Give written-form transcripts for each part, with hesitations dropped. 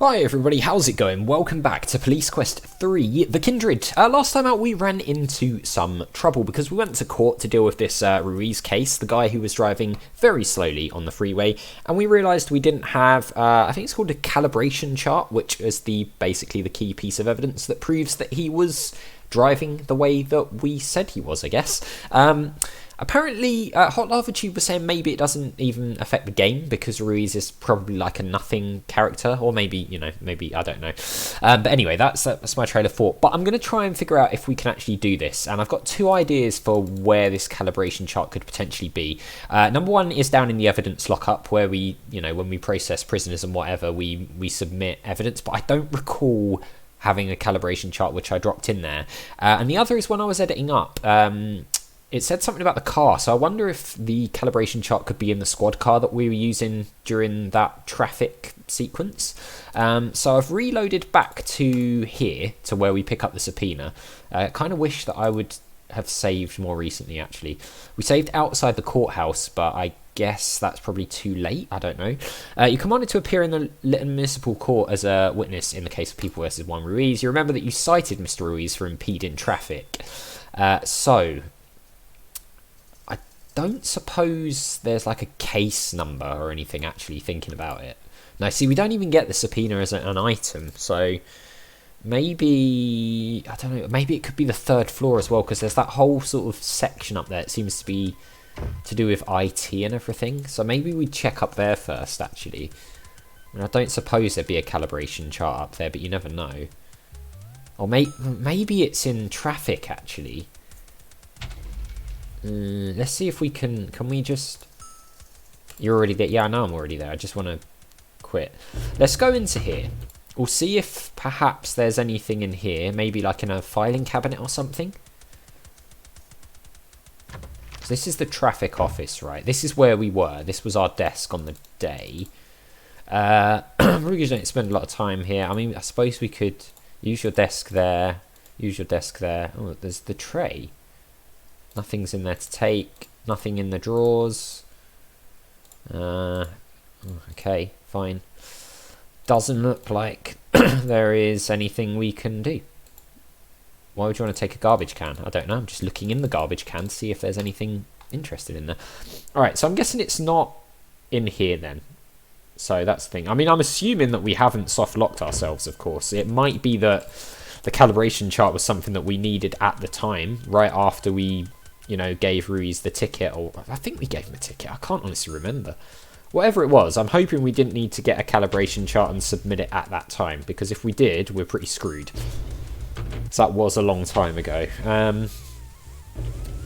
Hi everybody, how's it going? Welcome back to Police Quest 3, The Kindred. Last time out we ran into some trouble because we went to court to deal with this Ruiz case, the guy who was driving very slowly on the freeway, and we realised we didn't have, I think it's called a calibration chart, which is basically the key piece of evidence that proves that he was driving the way that we said he was, I guess. Apparently, Hot Lava Tube was saying maybe it doesn't even affect the game because Ruiz is probably like a nothing character, or maybe, maybe, I don't know. But anyway, that's my train of thought. But I'm going to try and figure out if we can actually do this. And I've got two ideas for where this calibration chart could potentially be. Number one is down in the evidence lockup where we, when we process prisoners and whatever, we submit evidence. But I don't recall having a calibration chart which I dropped in there. And the other is when I was editing up. It said something about the car, so I wonder if the calibration chart could be in the squad car that we were using during that traffic sequence. So I've reloaded back to here, to where we pick up the subpoena. Kind of wish that I would have saved more recently, actually. We saved outside the courthouse, but I guess that's probably too late. I don't know. You commanded to appear in the Lytton Municipal Court as a witness in the case of People vs. One Ruiz. You remember that you cited Mr. Ruiz for impeding traffic. Don't suppose there's like a case number or anything, actually, thinking about it. No, see, we don't even get the subpoena as an item, so maybe, I don't know, maybe it could be the third floor as well, because there's that whole sort of section up there. It seems to be to do with IT and everything, so maybe we check up there first, actually. I don't suppose there'd be a calibration chart up there, but you never know. Or maybe it's in traffic, actually. Let's see if we can we just... You're already there? Yeah, I know I'm already there. I just want to quit. Let's go into here. We'll see if perhaps there's anything in here. Maybe like in a filing cabinet or something. So this is the traffic office, right? This is where we were. This was our desk on the day. We don't spend a lot of time here. I mean, I suppose we could use your desk there. Use your desk there. Oh, there's the tray. Nothing's in there to take. Nothing in the drawers. Okay, fine. Doesn't look like there is anything we can do. Why would you want to take a garbage can? I don't know. I'm just looking in the garbage can to see if there's anything interesting in there. Alright, so I'm guessing it's not in here then. So that's the thing. I mean, I'm assuming that we haven't soft-locked ourselves, of course. It might be that the calibration chart was something that we needed at the time, right after we, gave Ruiz the ticket, or I think we gave him a ticket. I can't honestly remember. Whatever it was, I'm hoping we didn't need to get a calibration chart and submit it at that time, because if we did, we're pretty screwed. So that was a long time ago.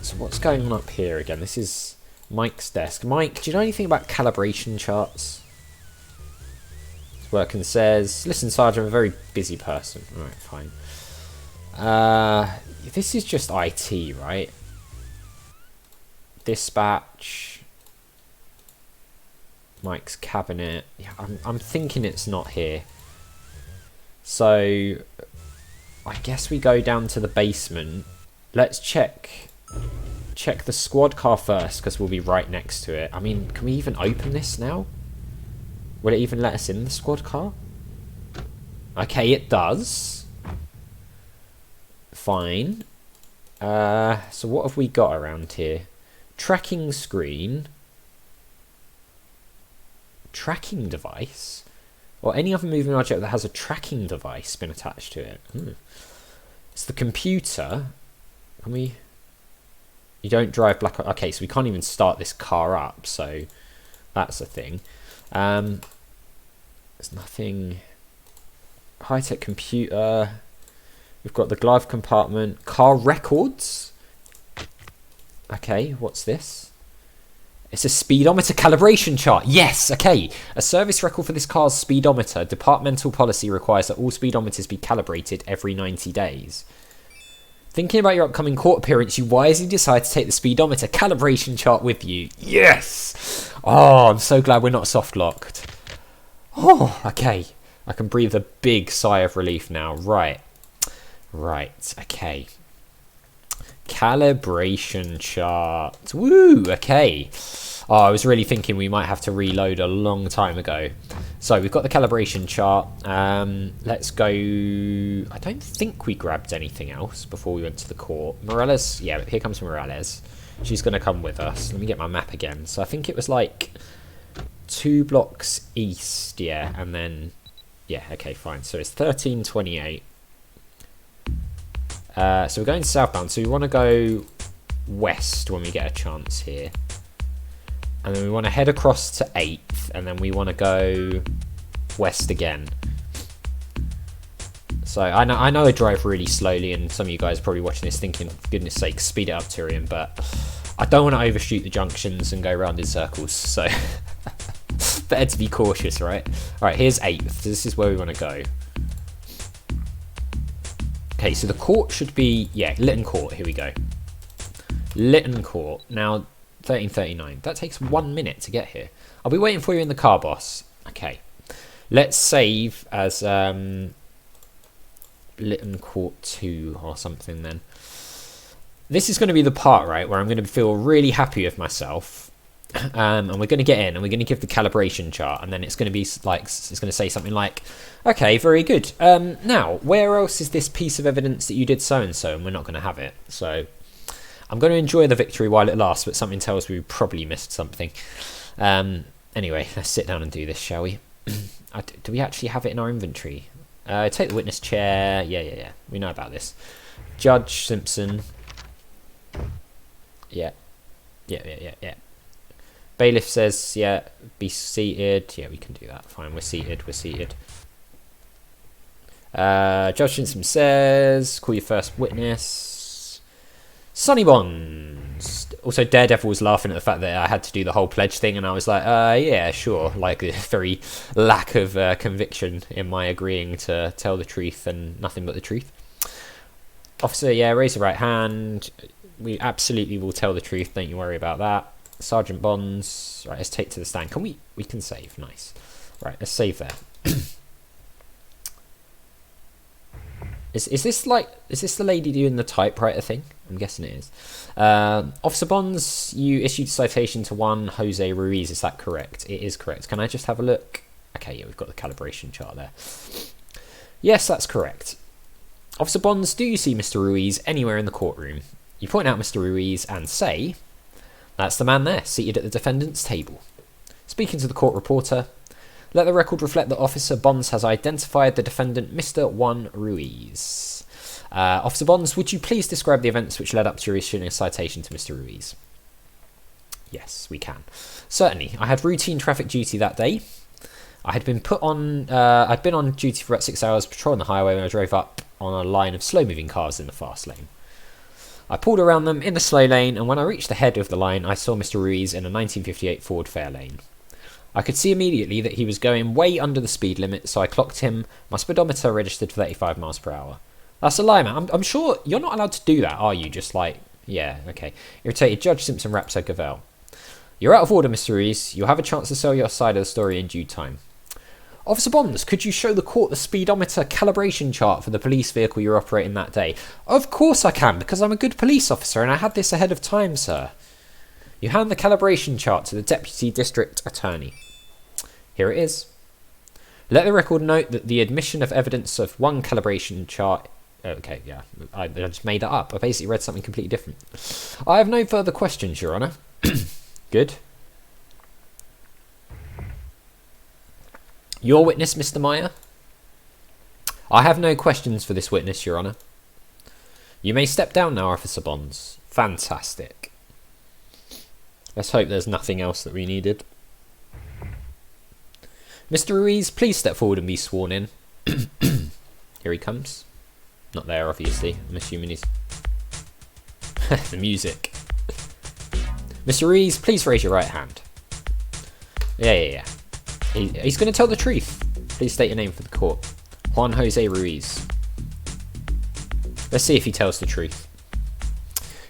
So what's going on up here again? This is Mike's desk. Mike, do you know anything about calibration charts? His working says, listen, Sergeant, I'm a very busy person. Alright, fine. This is just IT, right? Dispatch. Mike's cabinet. Yeah, I'm thinking it's not here. So I guess we go down to the basement. Let's check the squad car first, because we'll be right next to it. I mean, can we even open this now? Will it even let us in the squad car? Okay, it does. Fine. So what have we got around here? Tracking screen. Tracking device? Or any other moving object that has a tracking device been attached to it. It's the computer. Can we... You don't drive black... Okay, so we can't even start this car up, so that's a thing. There's nothing... High-tech computer. We've got the glove compartment. Car records. Okay, what's this? It's a speedometer calibration chart. Yes, okay. A service record for this car's speedometer. Departmental policy requires that all speedometers be calibrated every 90 days. Thinking about your upcoming court appearance, you wisely decide to take the speedometer calibration chart with you. Yes! Oh, I'm so glad we're not soft-locked. Oh, okay. I can breathe a big sigh of relief now. Right, okay. Calibration chart. Woo, okay. Oh, I was really thinking we might have to reload a long time ago. So we've got the calibration chart. Let's go. I don't think we grabbed anything else before we went to the court. Morales, yeah, here comes Morales. She's going to come with us. Let me get my map again. So I think it was like 2 blocks east, yeah, and then, yeah, okay, fine. So it's 1328. So we're going southbound. So we want to go west when we get a chance here. And then we want to head across to 8th, and then we want to go west again. So I know I drive really slowly, and some of you guys are probably watching this thinking, for goodness sake, speed it up, Turian, but I don't want to overshoot the junctions and go around in circles, so better to be cautious, right? Alright, here's 8th. This is where we want to go. Okay, so the court should be, yeah, Lytton Court, here we go. Lytton Court. Now, 1339. That takes 1 minute to get here. I'll be waiting for you in the car, boss. Okay. Let's save as Lytton Court 2 or something then. This is going to be the part, right, where I'm going to feel really happy with myself. And we're going to get in and we're going to give the calibration chart, and then it's going to be like, it's going to say something like, okay, very good. Now, where else is this piece of evidence that you did so and so, and we're not going to have it. So I'm going to enjoy the victory while it lasts, but something tells me we probably missed something. Anyway, let's sit down and do this, shall we? Do we actually have it in our inventory? Take the witness chair. Yeah. We know about this. Judge Simpson. Yeah. Bailiff says, yeah, be seated. Yeah, we can do that. Fine, we're seated. Judge Simpson says, call your first witness. Sonny Bonds. Also, Daredevil was laughing at the fact that I had to do the whole pledge thing, and I was like, yeah, sure. Like, a very lack of conviction in my agreeing to tell the truth and nothing but the truth. Officer, yeah, raise your right hand. We absolutely will tell the truth. Don't you worry about that. Sergeant Bonds. Right, let's take to the stand. Can we can save. Nice. Right, let's save there. Is this the lady doing the typewriter thing? I'm guessing it is. Officer Bonds, you issued a citation to one Jose Ruiz. Is that correct? It is correct. Can I just have a look? Okay, yeah, we've got the calibration chart there. Yes, that's correct. Officer Bonds, do you see Mr. Ruiz anywhere in the courtroom? You point out Mr. Ruiz and say, that's the man there, seated at the defendant's table. Speaking to the court reporter, let the record reflect that Officer Bonds has identified the defendant, Mr. Juan Ruiz. Officer Bonds, would you please describe the events which led up to your issuing a citation to Mr. Ruiz? Yes, we can. Certainly. I had routine traffic duty that day. I'd been on duty for about 6 hours patrolling the highway when I drove up on a line of slow-moving cars in the fast lane. I pulled around them in the slow lane, and when I reached the head of the line, I saw Mr. Ruiz in a 1958 Ford Fairlane. I could see immediately that he was going way under the speed limit, so I clocked him. My speedometer registered 35 miles per hour. That's a lie, man. I'm sure you're not allowed to do that, are you? Just like, yeah, okay. Irritated Judge Simpson Rapso Gavel. You're out of order, Mr. Ruiz. You'll have a chance to sell your side of the story in due time. Officer Bonds, could you show the court the speedometer calibration chart for the police vehicle you're operating that day? Of course I can, because I'm a good police officer and I had this ahead of time, sir. You hand the calibration chart to the Deputy District Attorney. Here it is. Let the record note that the admission of evidence of one calibration chart... Okay, yeah, I just made that up. I basically read something completely different. I have no further questions, Your Honour. Good. Your witness, Mr. Meyer? I have no questions for this witness, Your Honour. You may step down now, Officer Bonds. Fantastic. Let's hope there's nothing else that we needed. Mr. Ruiz, please step forward and be sworn in. Here he comes. Not there, obviously. I'm assuming he's... the music. Mr. Ruiz, please raise your right hand. Yeah. He's going to tell the truth. Please state your name for the court. Juan Jose Ruiz. Let's see if he tells the truth.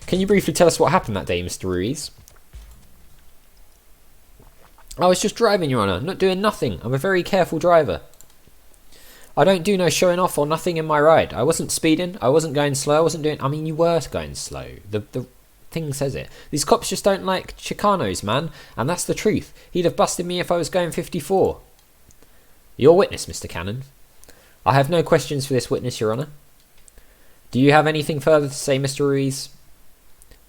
Can you briefly tell us what happened that day, Mr. Ruiz? I was just driving, Your Honour. Not doing nothing. I'm a very careful driver. I don't do no showing off or nothing in my ride. I wasn't speeding. I wasn't going slow. I wasn't doing... I mean, you were going slow. The thing says it. These cops just don't like Chicanos, man. And that's the truth. He'd have busted me if I was going 54. Your witness, Mr. Cannon. I have no questions for this witness, Your Honour. Do you have anything further to say, Mr. Ruiz?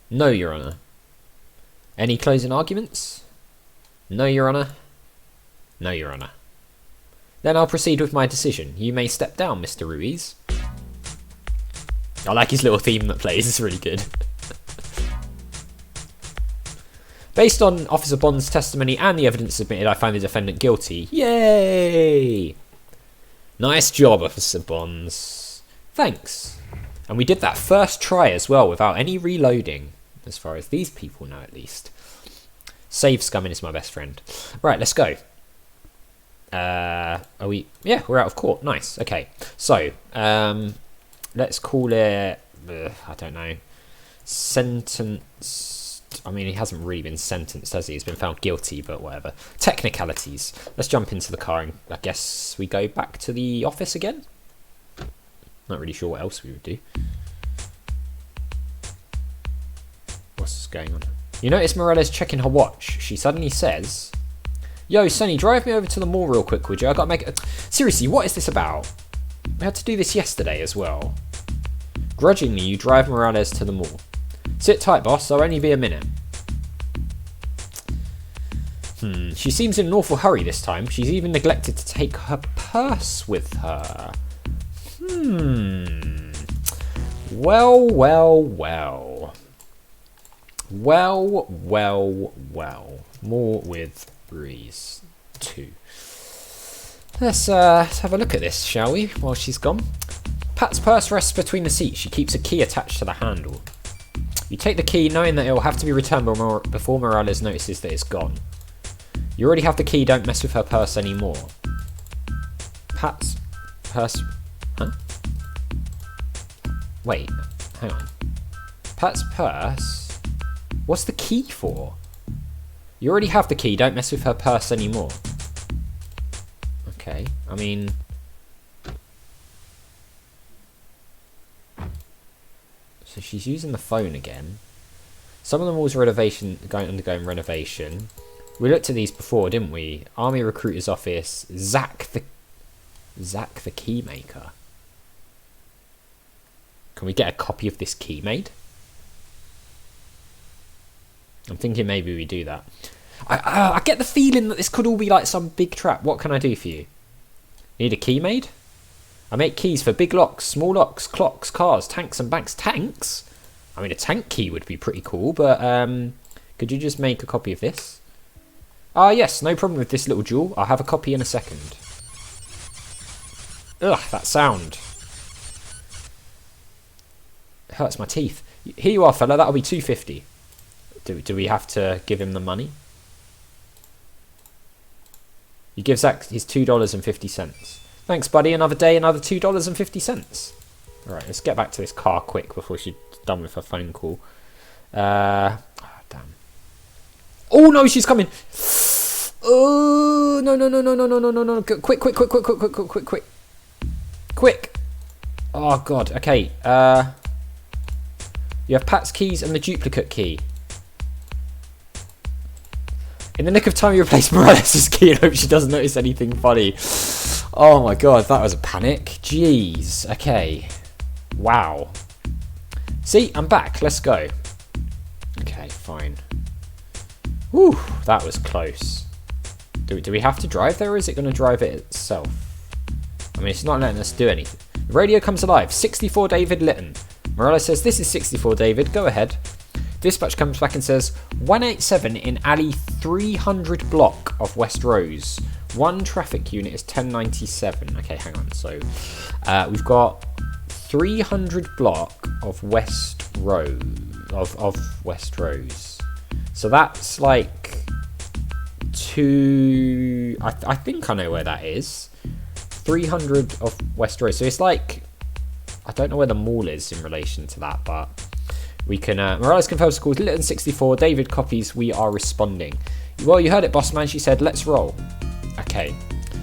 No, Your Honour. Any closing arguments? No, Your Honour. No, Your Honour. Then I'll proceed with my decision. You may step down, Mr. Ruiz. I like his little theme that plays. It's really good. Based on Officer Bond's testimony and the evidence submitted, I find the defendant guilty. Yay! Nice job, Officer Bonds. Thanks. And we did that first try as well without any reloading, as far as these people know at least. Save scumming is my best friend. Right, let's go. Are we? Yeah, we're out of court. Nice. Okay. So, let's call it, I don't know, sentenced. I mean, he hasn't really been sentenced, has he? He's been found guilty, but whatever. Technicalities. Let's jump into the car and I guess we go back to the office again. Not really sure what else we would do. What's going on? You notice Morales checking her watch. She suddenly says, "Yo, Sonny, drive me over to the mall real quick, would you? I gotta make it. Seriously, what is this about? We had to do this yesterday as well." Grudgingly, you drive Morales to the mall. Sit tight, boss. I'll only be a minute. She seems in an awful hurry this time. She's even neglected to take her purse with her. Well, well, well. Well, well, well. More with Breeze 2. Let's have a look at this, shall we, while she's gone. Pat's purse rests between the seats. She keeps a key attached to the handle. You take the key knowing that it will have to be returned before Morales notices that it's gone. You already have the key, don't mess with her purse anymore. Pat's purse... Huh? Wait, hang on. Pat's purse... What's the key for? You already have the key, don't mess with her purse anymore. Okay, I mean... So she's using the phone again. Some of the malls are undergoing renovation. We looked at these before, didn't we? Army Recruiter's Office. Zach the Keymaker. Can we get a copy of this key made? I'm thinking maybe we do that. I get the feeling that this could all be like some big trap. What can I do for you? Need a key made? I make keys for big locks, small locks, clocks, cars, tanks and banks. Tanks? I mean, a tank key would be pretty cool, but could you just make a copy of this? Ah, yes, no problem with this little jewel. I'll have a copy in a second. Ugh, that sound. It hurts my teeth. Here you are, fella. That'll be $2.50. Do we have to give him the money? You give Zach his $2.50. Thanks, buddy. Another day, another $2.50. Alright, let's get back to this car quick before she's done with her phone call. Damn. Oh, no, she's coming. Oh, no. Quick. Oh, God. Okay. You have Pat's keys and the duplicate key. In the nick of time, you replace Morales' key and hope she doesn't notice anything funny. Oh my god, that was a panic. Jeez. Okay. Wow. See, I'm back. Let's go. Okay, fine. Whew, that was close. Do we have to drive there, or is it going to drive it itself? I mean, it's not letting us do anything. The radio comes alive. 64 David Litton. Morales says, "This is 64 David. Go ahead." Dispatch comes back and says, 187 in alley 300 block of West Rose. One traffic unit is 1097. Okay, hang on. So we've got 300 block of West Rose. Of West Rose. So that's like two... I think I know where that is. 300 of West Rose. So it's like... I don't know where the mall is in relation to that, but... We can, Morales confirms calls Litton 64, David copies, we are responding. Well, you heard it, boss man, she said, let's roll. Okay,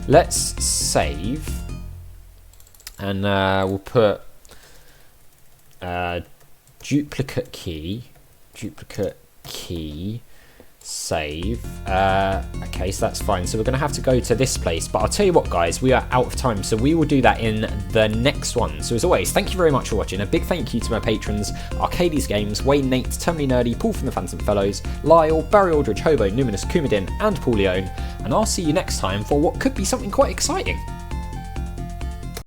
let's save. And we'll put duplicate key. duplicate key, save. Okay, so that's fine. So we're going to have to go to this place. But I'll tell you what, guys, we are out of time. So we will do that in the next one. So as always, thank you very much for watching. A big thank you to my patrons, Arcades Games, Wayne, Nate, Terminally Nerdy, Paul from the Phantom Fellows, Lyle, Barry Aldridge, Hobo, Numinous, Kumadin, and Paul Leone. And I'll see you next time for what could be something quite exciting.